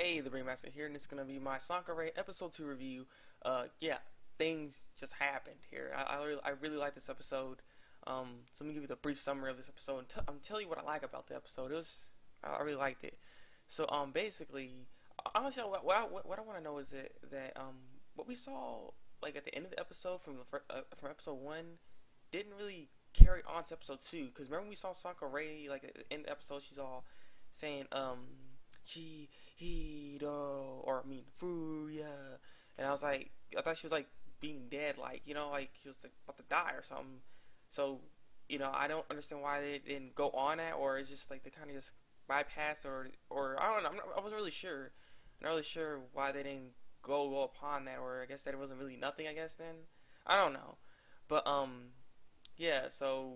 Hey, the Thabreakmasta here, and it's gonna be my Sankarea episode 2 review. Yeah, things just happened here. I really like this episode. So let me give you the brief summary of this episode. I'm telling you what I like about the episode. I really liked it. So basically, honestly, what I want to know is that what we saw like at the end of the episode from episode 1 didn't really carry on to episode 2. Because remember we saw Sankarea like at the end of the episode, she's all saying she Hito, or I mean Furia, and I was like, I thought she was like being dead, like like she was like about to die or something. So I don't understand why they didn't go on that, or it's just like they kind of just bypassed, or I don't know. I wasn't really sure. I'm not really sure why they didn't go upon that, or I guess that it wasn't really nothing. I guess then I don't know, but yeah. So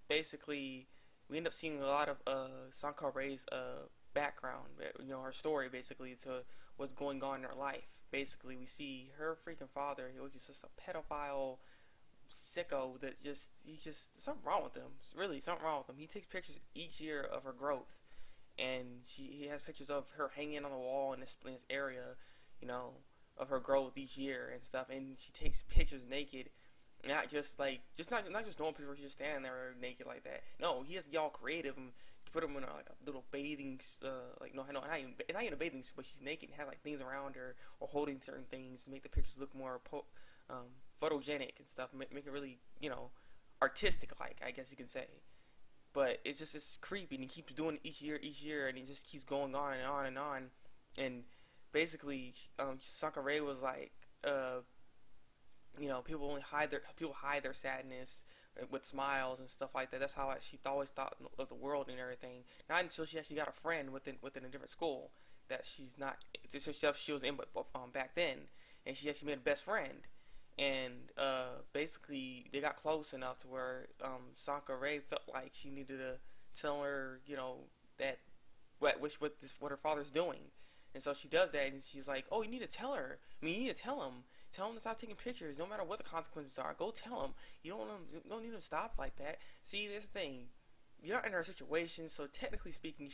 basically, we end up seeing a lot of Sankare's background, her story basically to what's going on in her life. Basically, we see her freaking father. He was just a pedophile sicko that he's just something wrong with him. Really, something wrong with him. He takes pictures each year of her growth, and he has pictures of her hanging on the wall in this area, of her growth each year and stuff. And she takes pictures naked. Not just not just normal pictures where she's just standing there naked like that. No, he has to get all creative and put them in like a little bathing, not even a bathing suit, but she's naked and have like things around her or holding certain things to make the pictures look more photogenic and stuff. Make it really artistic, like I guess you can say. But it's creepy, and he keeps doing it each year, and it just keeps going on and on and on. And basically, Sankarea was like, people hide their sadness with smiles and stuff like that. That's how she always thought of the world and everything. Not until she actually got a friend within a different school that she's not stuff she was in, but back then, and she actually made a best friend. And basically, they got close enough to where Sankarea felt like she needed to tell her, that what her father's doing. And so she does that, and she's like, "Oh, you need to tell her. I mean, you need to tell him. Tell him to stop taking pictures, no matter what the consequences are. Go tell him. You don't need to stop like that. See, this thing, you're not in her situation, so technically speaking,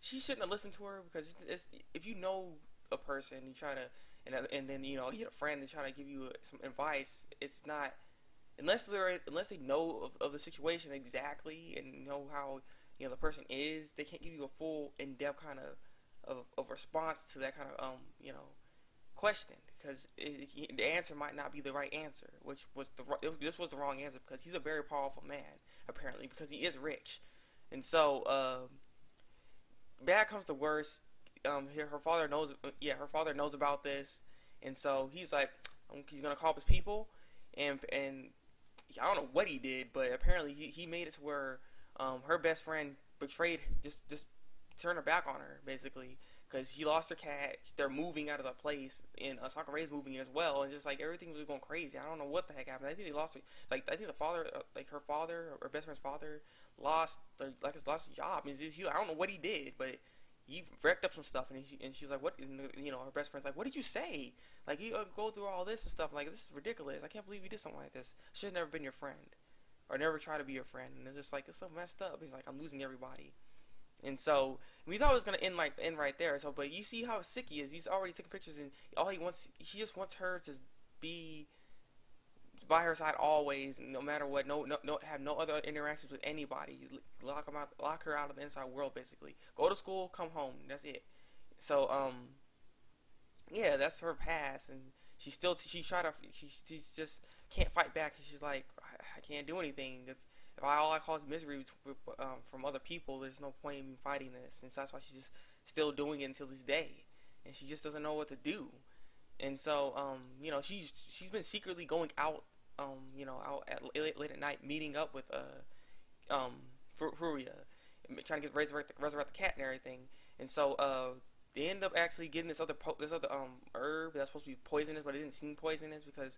she shouldn't have listened to her, because it's if you know a person, you try to, and then you get a friend to try to give you some advice. It's not unless they know of the situation exactly and know how the person is. They can't give you a full in-depth kind of response to that kind of question, because the answer might not be the right answer, which was this was the wrong answer, because he's a very powerful man apparently, because he is rich. And so bad comes to worse, her father knows about this, and so he's like, he's gonna call up his people, and I don't know what he did, but apparently he made it to where her best friend betrayed, just turned her back on her basically, because she lost her cat. They're moving out of the place, and Sankara's moving as well, and just like everything was going crazy. I don't know what the heck happened. I think they lost her. Like, I think the father, her father, her best friend's father, lost his job. I don't know what he did, but he wrecked up some stuff, and she's like, "What?" And, her best friend's like, "What did you say? Like, you go through all this and stuff. Like, this is ridiculous. I can't believe you did something like this. I should have never been your friend, or never try to be your friend." And it's just like, it's so messed up. He's like, "I'm losing everybody." And so we thought it was gonna end right there. So, but you see how sick he is. He's already taking pictures, and he just wants her to be by her side always, no matter what. No, have no other interactions with anybody. Lock her out of the inside world, basically. Go to school, come home. That's it. So, yeah, that's her past, and she just can't fight back. She's like, I can't do anything. If all I cause misery from other people, there's no point in fighting this. And so that's why she's just still doing it until this day, and she just doesn't know what to do. And so she's been secretly going out, out at late at night, meeting up with Furia, trying to resurrect the cat and everything. And so they end up actually getting this other herb that's supposed to be poisonous, but it didn't seem poisonous, because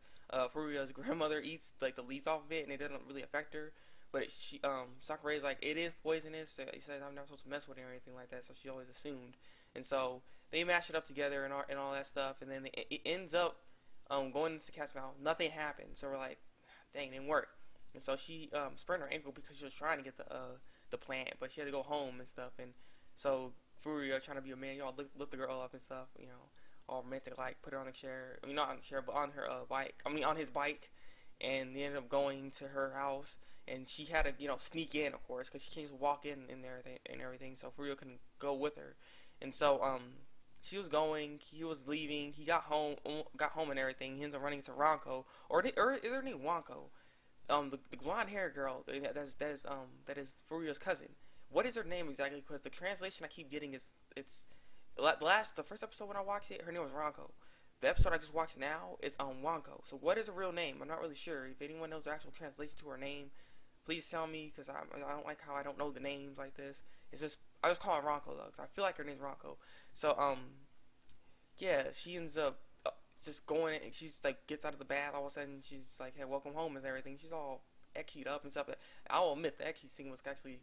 Furia's grandmother eats like the leaves off of it, and it doesn't really affect her. But Sakura's like, it is poisonous. He said, I'm not supposed to mess with it or anything like that, so she always assumed. And so they mash it up together and all that stuff, and then it ends up going into the cat's mouth. Nothing happened, so we're like, dang, it didn't work. And so she sprained her ankle because she was trying to get the plant, but she had to go home and stuff. And so Furia trying to be a man, lift the girl up and stuff, all romantic, like put her on a chair. I mean, not on the chair, but on her bike. I mean, on his bike, and they ended up going to her house, and she had to, sneak in, of course, because she can't just walk in there and everything. So Furia couldn't go with her, and so she was going, he was leaving, he got home and everything. He ends up running into Ronco, or is her name Wonko? The blonde hair girl that is Furia's cousin. What is her name exactly? Because the translation I keep getting is the first episode when I watched it, her name was Ronco. The episode I just watched now is Wonko. So what is her real name? I'm not really sure. If anyone knows the actual translation to her name, please tell me, because I don't like how I don't know the names like this. It's just I just call her Ronco though, because I feel like her name's Ronco. So yeah, she ends up just going, and she's like gets out of the bath. All of a sudden, she's like, "Hey, welcome home," and everything. She's all ecchied up and stuff. I'll admit the ecchi scene was actually,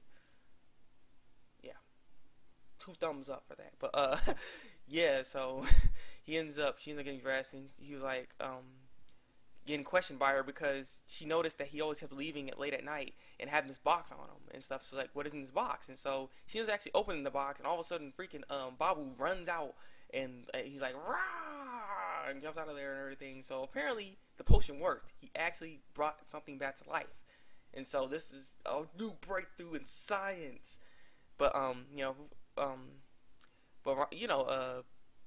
yeah, 2 thumbs up for that. But yeah, so she ends up getting dressed, and he was like getting questioned by her because she noticed that he always kept leaving it late at night and having this box on him and stuff. So like, what is in this box? And so she was actually opening the box, and all of a sudden, freaking Babu runs out, and he's like, "Rah!" and jumps out of there and everything. So apparently the potion worked. He actually brought something back to life, and so this is a new breakthrough in science. But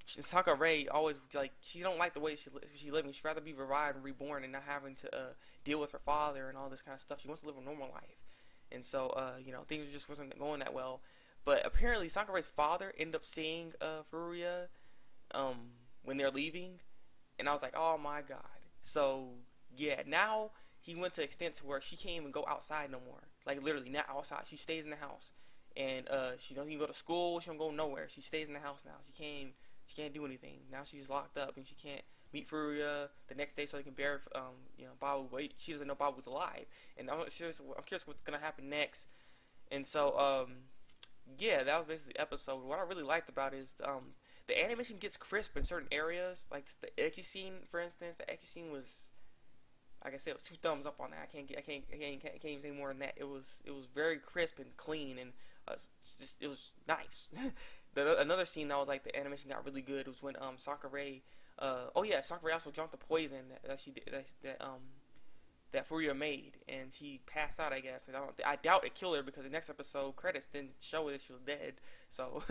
Sankarea always, like, she don't like the way she living. She'd rather be revived and reborn and not having to deal with her father and all this kind of stuff. She wants to live a normal life, and so things just wasn't going that well. But apparently Sankara's father ended up seeing Furia when they're leaving, and I was like, oh my god. So yeah, now he went to the extent to where she can't even go outside no more. Like, literally not outside. She stays in the house, and she doesn't even go to school. She don't go nowhere. She stays in the house now. She can't do anything. Now she's locked up, and she can't meet Furia the next day so they can bury Babu. But she doesn't know Babu's alive, and I'm curious what's gonna happen next. And so yeah, that was basically the episode. What I really liked about it is the animation gets crisp in certain areas, like the ecchi scene, for instance. The ecchi scene was, like I said, it was 2 thumbs up on that. I can't even say more than that. It was very crisp and clean, and it was nice. Another scene that was like the animation got really good was when Sankarea, Sankarea also jumped the poison that she did, that Furia made, and she passed out, I guess. And I doubt it killed her, because the next episode credits didn't show that she was dead. So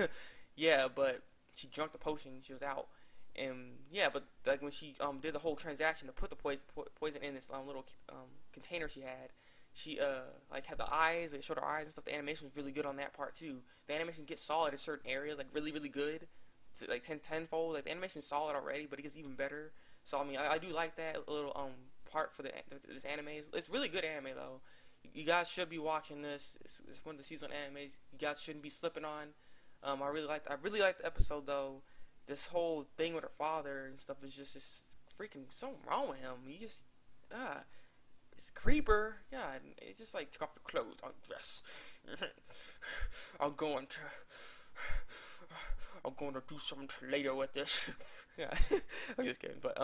yeah, but she drank the potion, she was out. And yeah, but like when she did the whole transaction to put the poison in this little container she like had the eyes, they showed her eyes and stuff. The animation was really good on that part too. The animation gets solid in certain areas, like really, really good. It's like tenfold. Like, the animation's solid already, but it gets even better. So I mean, I do like that little part for this anime. It's really good anime though. You guys should be watching this. It's one of the season animes you guys shouldn't be slipping on. I really liked the episode though. This whole thing with her father and stuff is just freaking something wrong with him. He just it's a creeper. Yeah, it's just like, take off the clothes, undress. I'm going to do something later with this. Yeah, I'm just kidding. But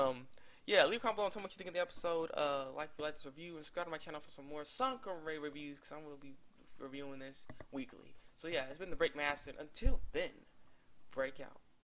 yeah, leave a comment below and tell me what you think of the episode. Like this review, and subscribe to my channel for some more Sankarea reviews, because I'm going to be reviewing this weekly. So yeah, it's been the Thabreakmasta. Until then, break out.